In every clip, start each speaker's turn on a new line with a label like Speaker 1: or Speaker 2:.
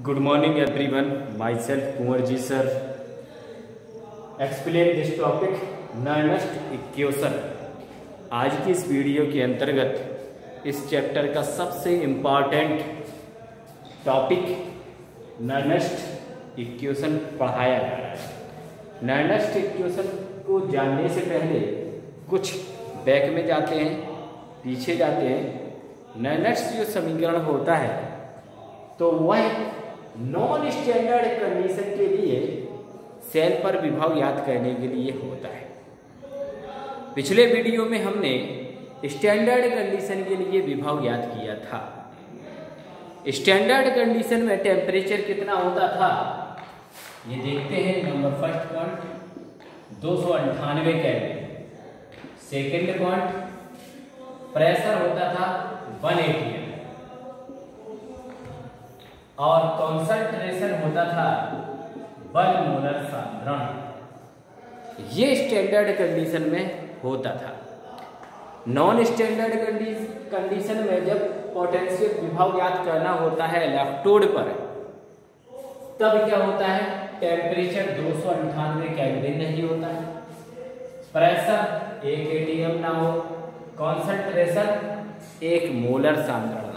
Speaker 1: Good morning everyone. Myself Kumar ji sir. Explain this topic Nernst equation. आज की इस video के अंतर्गत इस चैप्टर का सबसे इम्पॉर्टेंट टॉपिक नर्नस्ट इक्वेशन पढ़ाया जा रहा है। नर्नस्ट इक्वेशन को जानने से पहले कुछ बैक में जाते हैं, पीछे जाते हैं। नर्नस्ट जो समीकरण होता है तो वह नॉन स्टैंडर्ड कंडीशन के लिए सेल पर विभव याद करने के लिए होता है। पिछले वीडियो में हमने स्टैंडर्ड कंडीशन के लिए विभव याद किया था। स्टैंडर्ड कंडीशन में टेम्परेचर कितना होता था ये देखते हैं। Number first point 298 kelvin. Second point pressure होता था 1 atm और कॉन्सेंट्रेशन होता था 1 मोलर सांद्रण। ये स्टैंडर्ड कंडीशन में होता था। नॉन स्टैंडर्ड कंडीशन में जब पोटेंशियल विभव याद करना होता है इलेक्ट्रोड पर, तब क्या होता है, टेम्परेचर 298 केल्विन नहीं होता है, प्रेशर 1 atm ना हो, कॉन्सेंट्रेशन 1 मोलर सांद्रण ना हो।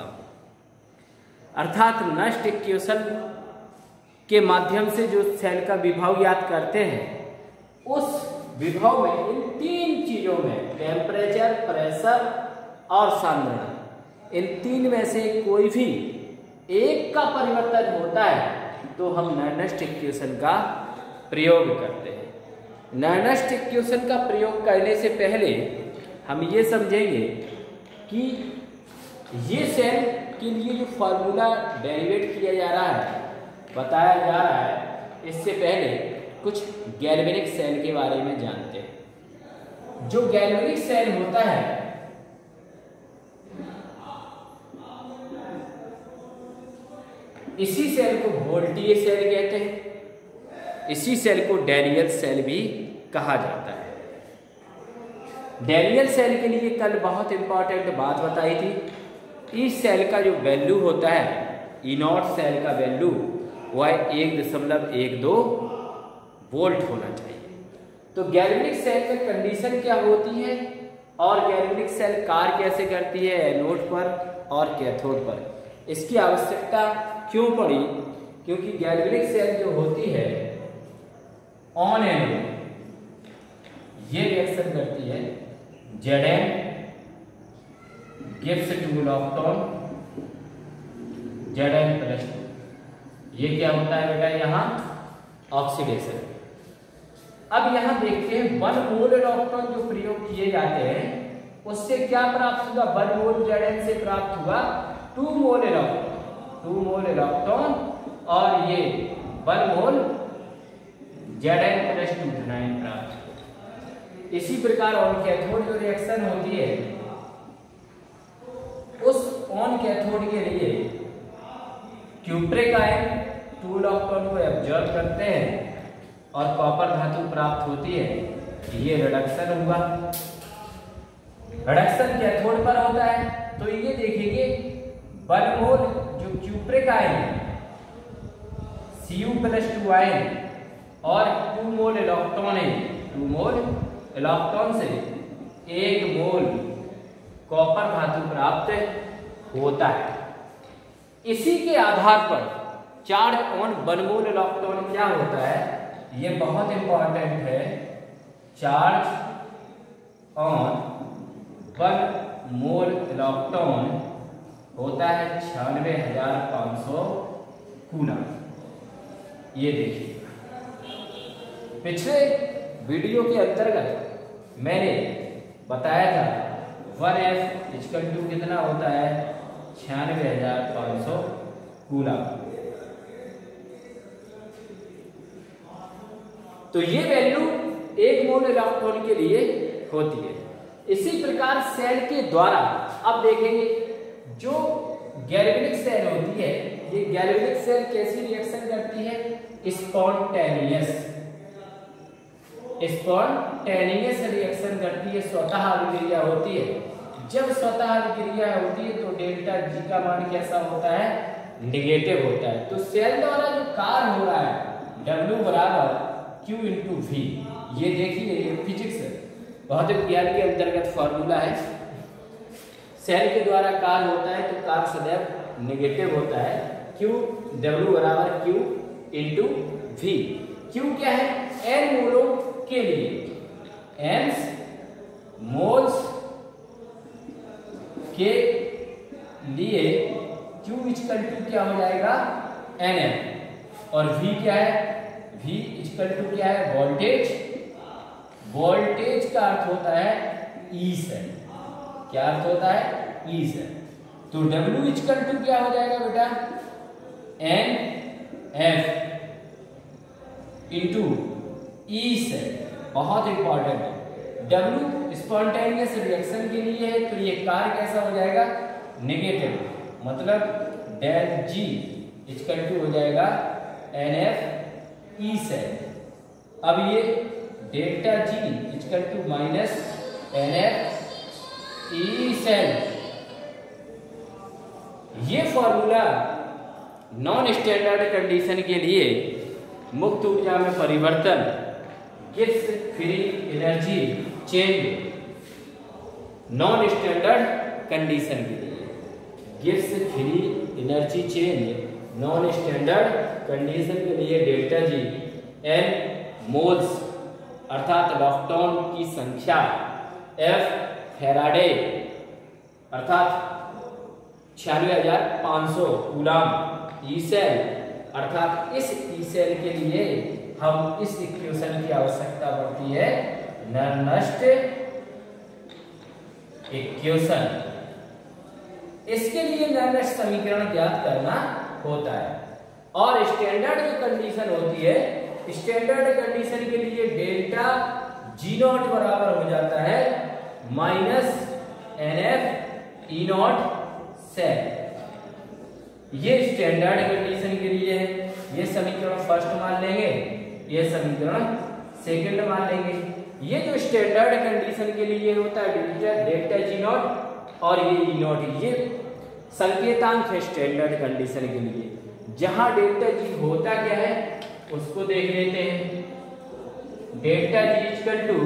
Speaker 1: अर्थात नर्नस्ट इक्वेशन के माध्यम से जो सेल का विभव याद करते हैं, उस विभव में इन तीन चीजों में टेम्परेचर, प्रेशर और सांद्रण, इन तीन में से कोई भी एक का परिवर्तन होता है तो हम नर्नस्ट इक्वेशन का प्रयोग करते हैं। नर्नस्ट इक्वेशन का प्रयोग करने से पहले हम ये समझेंगे कि ये सेल के लिए जो फार्मूला डेरिवेट किया जा रहा है, बताया जा रहा है, इससे पहले कुछ गैल्वेनिक सेल के बारे में जानते हैं। जो गैल्वेनिक सेल होता है इसी सेल को वोल्टेज सेल कहते हैं। इसी सेल को डैनियल सेल भी कहा जाता है। डैनियल सेल के लिए कल बहुत इंपॉर्टेंट बात बताई थी। इस सेल का जो वैल्यू होता है, ई नॉट सेल का वैल्यू वह 1.12 वोल्ट होना चाहिए। तो गैल्वेनिक सेल में कंडीशन क्या होती है और गैल्वेनिक सेल कार्य कैसे करती है एनोड पर और कैथोड पर, इसकी आवश्यकता क्यों पड़ी? क्योंकि गैल्वेनिक सेल जो होती है ऑन एनोड ये रिएक्शन करती है, Zn gives to electron Zn+2। ये क्या होता है बेटा, यहाँ ऑक्सीडेशन। अब यहाँ देखते हैं 1 मोल इलेक्ट्रॉन जो प्रयोग किए जाते हैं उससे क्या प्राप्त हुआ, 1 मोल Zn से प्राप्त हुआ 2 मोल इलेक्ट्रॉन और ये 1 मोल Zn+2 धनायन प्राप्त हुआ। इसी प्रकार ऑन कैथोड जो रिएक्शन होती है, उस ऑन कैथोड के लिए क्यूप्रिक आयन 2 इलेक्ट्रॉन को एब्जॉर्ब करते हैं और कॉपर धातु प्राप्त होती है। ये रिडक्शन हुआ। रिडक्शन कैथोड पर होता है तो ये देखेंगे 1 मोल जो क्यूप्रिक आयन Cu+2 आयन और 2 मोल इलेक्ट्रॉन है, 2 मोल इलेक्ट्रॉन से 1 मोल कॉपर धातु प्राप्त होता है। इसी के आधार पर चार्ज ऑन 1 मोल इलेक्ट्रॉन क्या होता है, ये बहुत इंपॉर्टेंट है। चार्ज ऑन 1 मोल इलेक्ट्रॉन होता है 96,500 कूलम। ये देखिए, पिछले वीडियो के अंतर्गत मैंने बताया था 1F कितना होता है, 96,500 कूलम। तो ये वैल्यू 1 मोल इलेक्ट्रॉन के लिए होती है। इसी प्रकार सेल के द्वारा अब देखेंगे जो गैल्वेनिक सेल होती है, ये गैल्वेनिक सेल कैसी रिएक्शन करती है, स्पॉन्टेनियस रिएक्शन करती है, स्वतः अभिक्रिया होती है। जब स्वतः अभिक्रिया होती है तो डेल्टा G का मान कैसा होता है, निगेटिव होता है। तो सेल द्वारा जो कार्य हो रहा है W बराबर Q इंटू V, ये देखिए ये फिजिक्स बहुत ज्ञान के अंतर्गत फॉर्मूला है। सेल के द्वारा कार्य होता है तो कार्य सदैव निगेटिव होता है। Q W बराबर Q इंटू V। Q क्या है? n मोलों के लिए n मोल्स के लिए Q इक्वल टू क्या हो जाएगा? NM। और V क्या है? V इक्वल टू क्या है? वोल्टेज। वोल्टेज का अर्थ होता है E सेल। क्या अर्थ होता है? E cell. तो W इक्वल टू क्या हो जाएगा बेटा? NF into E cell. बहुत इंपॉर्टेंट है। W स्पॉन्टेनियस रिएक्शन के लिए है तो ये कार्य कैसा हो जाएगा? नेगेटिव। मतलब डेल G इक्वल टू हो जाएगा NF E सेल। अब ये delta G equal to minus NF E cell. ये फॉर्मूला नॉन स्टैंडर्ड कंडीशन के लिए मुक्त ऊर्जा में परिवर्तन, Gibbs free energy change, non standard condition के लिए Gibbs free energy change non standard condition के लिए डेल्टा G n मोल्स अर्थात इलेक्ट्रॉन की संख्या, F फैराडे अर्थात 96,500 कूलम, ई सेल अर्थात इस ई सेल के लिए हम इस इक्वेशन की आवश्यकता पड़ती है, नर्नस्ट इक्वेशन। इसके लिए नर्नस्ट समीकरण ज्ञात करना होता है। और स्टैंडर्ड जो कंडीशन होती है, स्टैंडर्ड कंडीशन के लिए डेल्टा G नॉट बराबर हो जाता है minus NF E naught cell. ये स्टैंडर्ड कंडीशन के लिए है। ये समीकरण फर्स्ट मान लेंगे, ये समीकरण सेकंड मान लेंगे। ये जो स्टैंडर्ड कंडीशन के लिए होता है डेल्टा G नॉट और ये E नॉट, ये संकेतांक है स्टैंडर्ड कंडीशन के लिए। जहां डेल्टा G होता क्या है उसको देख लेते हैं। Delta G equal to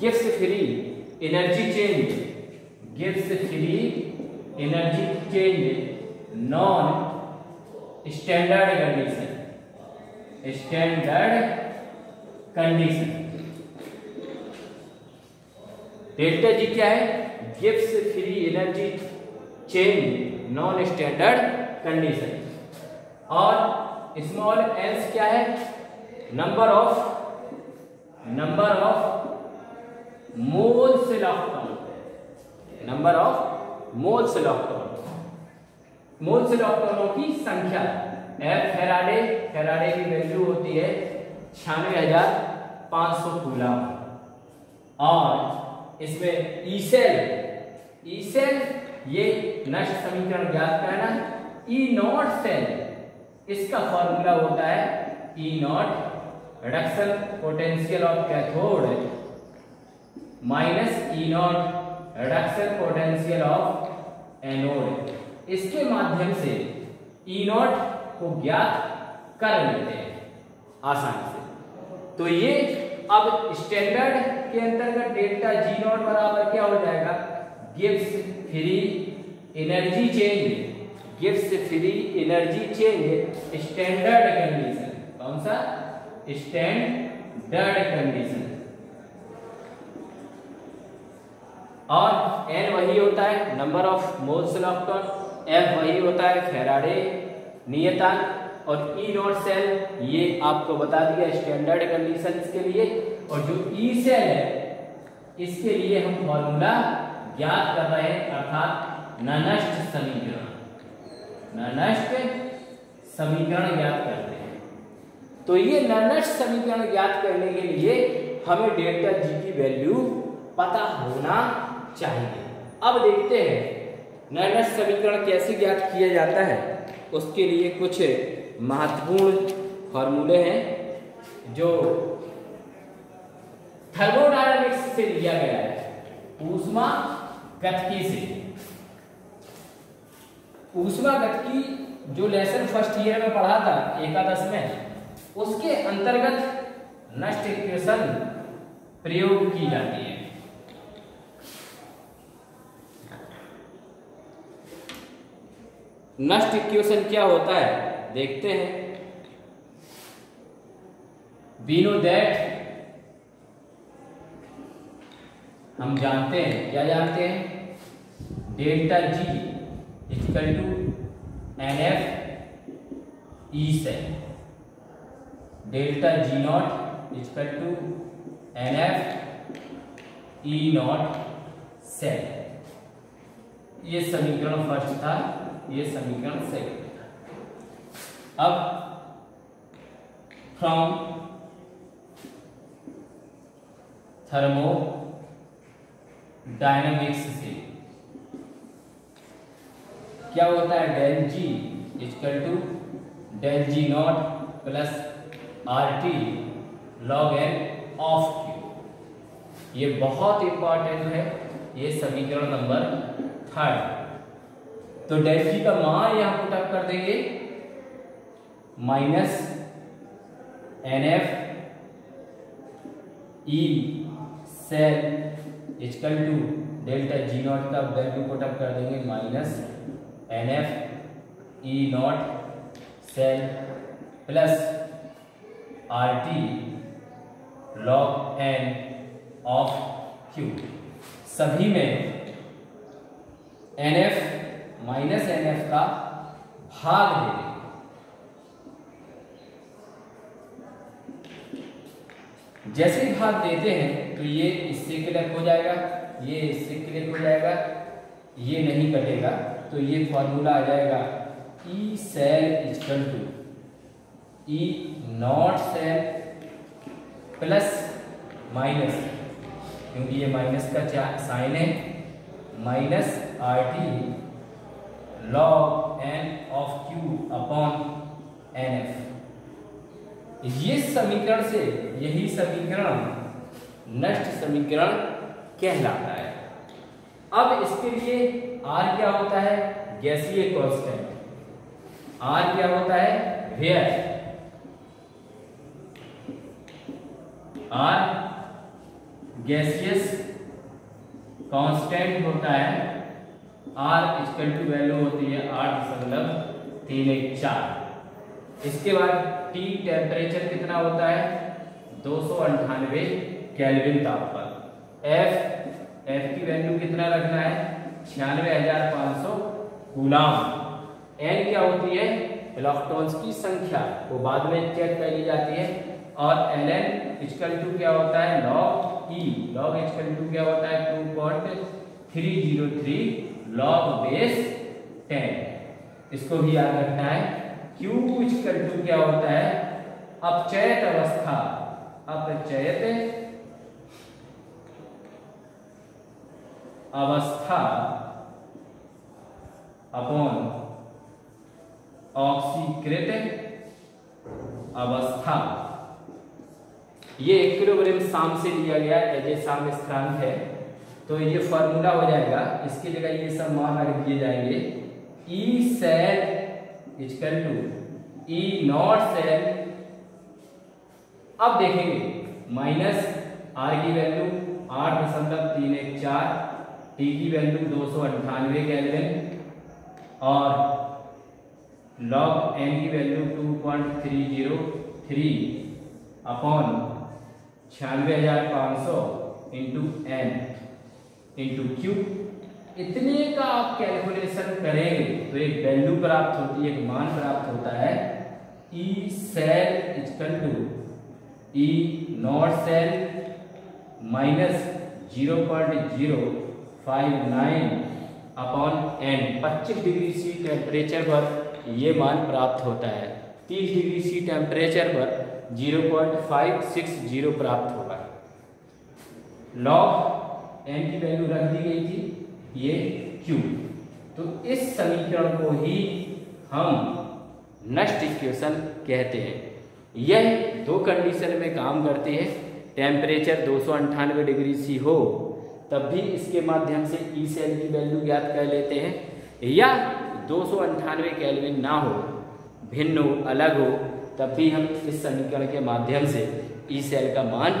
Speaker 1: Gibbs free energy change, Gibbs free energy change non standard condition, standard condition. Delta G क्या है? Gibbs free energy change non standard condition. और स्मॉल एल्स क्या है? Number of moles electron, number of moles electron, moles इलेक्ट्रॉनों की संख्या। F Faraday की वैल्यू होती है 96,500 कूलम। और इसमें ई सेल ये नष्ट समीकरण ज्ञात करना। E नॉट सेल, इसका फॉर्मूला होता है E not reduction potential of cathode minus E not reduction potential of anode. इसके माध्यम से E नॉट को ज्ञात कर लेते हैं आसानी से। तो ये अब स्टैंडर्ड के अंतर्गत डेल्टा G नॉट बराबर क्या हो जाएगा? Gibbs free energy change, Gibbs free energy change standard condition. कौन सा? Standard condition. और n वही होता है number of moles electron, F वही होता है फैराडे नियतांक, और E नॉट सेल ये आपको बता दिया स्टैंडर्ड कंडीशंस के लिए। और जो E सेल है इसके लिए हम फॉर्मूला ज्ञात कर रहे हैं अर्थात नर्नस्ट समीकरण, नर्नस्ट समीकरण ज्ञात करते हैं। तो ये नर्नस्ट समीकरण ज्ञात करने के लिए हमें डेल्टा G की वैल्यू पता होना चाहिए। अब देखते हैं नर्नस्ट समीकरण कैसे ज्ञात किया जाता है। उसके लिए कुछ महत्वपूर्ण फॉर्मूले हैं जो थर्मोडायनामिक्स से लिया गया है, ऊष्मा गतिकी से। ऊष्मागतिकी जो लेसन फर्स्ट ईयर में पढ़ा था एकादश में, उसके अंतर्गत नष्ट इक्वेशन प्रयोग की जाती है। नष्ट इक्वेशन क्या होता है देखते हैं। वी नो दैट, हम जानते हैं, क्या जानते हैं, delta G equal to NF E cell, delta G naught equal to NF E naught cell. ये समीकरण फर्स्ट था, ये समीकरण सेकंड था। अब फ्रॉम थर्मोडायनेमिक्स से क्या होता है, del G equal to del G naught plus RT log n of Q। ये बहुत इंपॉर्टेंट है, ये समीकरण नंबर 3। तो डेल जी का मान यहां पुटअप कर देंगे, minus NF E cell equal to delta G naught का वैल्यू पुटअप कर देंगे, minus NF E naught cell plus RT log n of Q। सभी में NF माइनस NF का भाग दे देंगे। जैसे ही भाग देते हैं तो ये इससे क्लियर हो जाएगा, ये इससे क्लियर हो जाएगा, ये नहीं कटेगा, तो ये फॉर्मूला आ जाएगा E cell equal to E naught cell plus minus, क्योंकि ये माइनस का साइन है, minus RT log n of Q upon NF। ये समीकरण से यही समीकरण नष्ट समीकरण कहलाता है। अब इसके लिए R क्या होता है, गैसीय कांस्टेंट। R क्या होता है, वेयर R गैसियस कांस्टेंट होता है। R इक्वल टू वैल्यू होती है 8.314। इसके बाद T टेम्परेचर कितना होता है, 298 केल्विन तापमान। F की वैल्यू कितना रखना है, 96,500 कूलम। N क्या होती है, इलेक्ट्रॉन्स की संख्या, वो बाद में चेक कर ली जाती है। और Ln इक्वल टू क्या होता है, log E, log equal to क्या होता है, 2.303 log बेस 10। इसको भी याद रखना है। Q इक्वल टू क्या होता है, अपचयित अवस्था, अपचयित अवस्था अपॉन ऑक्सीकृत अवस्था। ये इक्विलिब्रियम साम से लिया गया एज ए साम स्थिरांक है, तो ये फॉर्मूला हो जाएगा। इसकी जगह ये सब मान रख दिए जाएंगे, E cell equal to E naught cell. अब देखेंगे माइनस R की वैल्यू 8.314, T की वैल्यू 298 केल्विन और log n की value 2.303 upon 96,500 into n into Q। इतने का आप कैलकुलेशन करेंगे तो एक वैल्यू प्राप्त होती है, एक मान प्राप्त होता है, E cell equal to E naught cell minus 0.059 upon n। 25 degree C temperature पर ये मान प्राप्त होता है। 30 डिग्री सी टेम्परेचर पर 0.560 प्राप्त होगा। log n की वैल्यू रख दी गई थी, ये Q। तो इस समीकरण को ही हम नष्ट इक्वेशन कहते हैं। यह दो कंडीशन में काम करती है, टेम्परेचर 298 डिग्री सी हो तब भी इसके माध्यम से ई सेल की वैल्यू ज्ञात कर लेते हैं, या 298 केल्विन ना हो, भिन्न हो, अलग हो, तब भी हम इस समीकरण के माध्यम से ई सेल का मान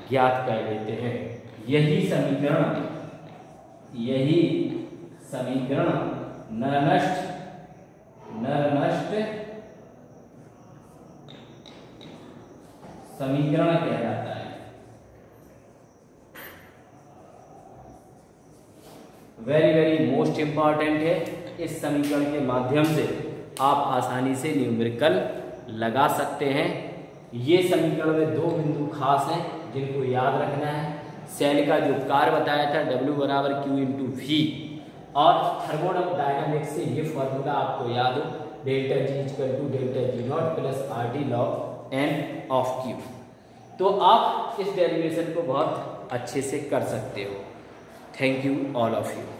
Speaker 1: ज्ञात कर लेते हैं। यही समीकरण नरनष्ट समीकरण कहलाता है। वेरी मोस्ट इंपॉर्टेंट है। इस समीकरण के माध्यम से आप आसानी से न्यूमेरिकल लगा सकते हैं। ये समीकरण में दो बिंदु खास हैं जिनको याद रखना है। सेल का जो कार्य बताया था W बराबर Q इंटू V, और थर्मोडायनामिक्स से ये फॉर्मूला आपको याद हो, delta G equal to delta G naught plus RT log N of Q। तो आप इस डेरिवेशन को बहुत अच्छे से कर सकते हो। Thank you all of you.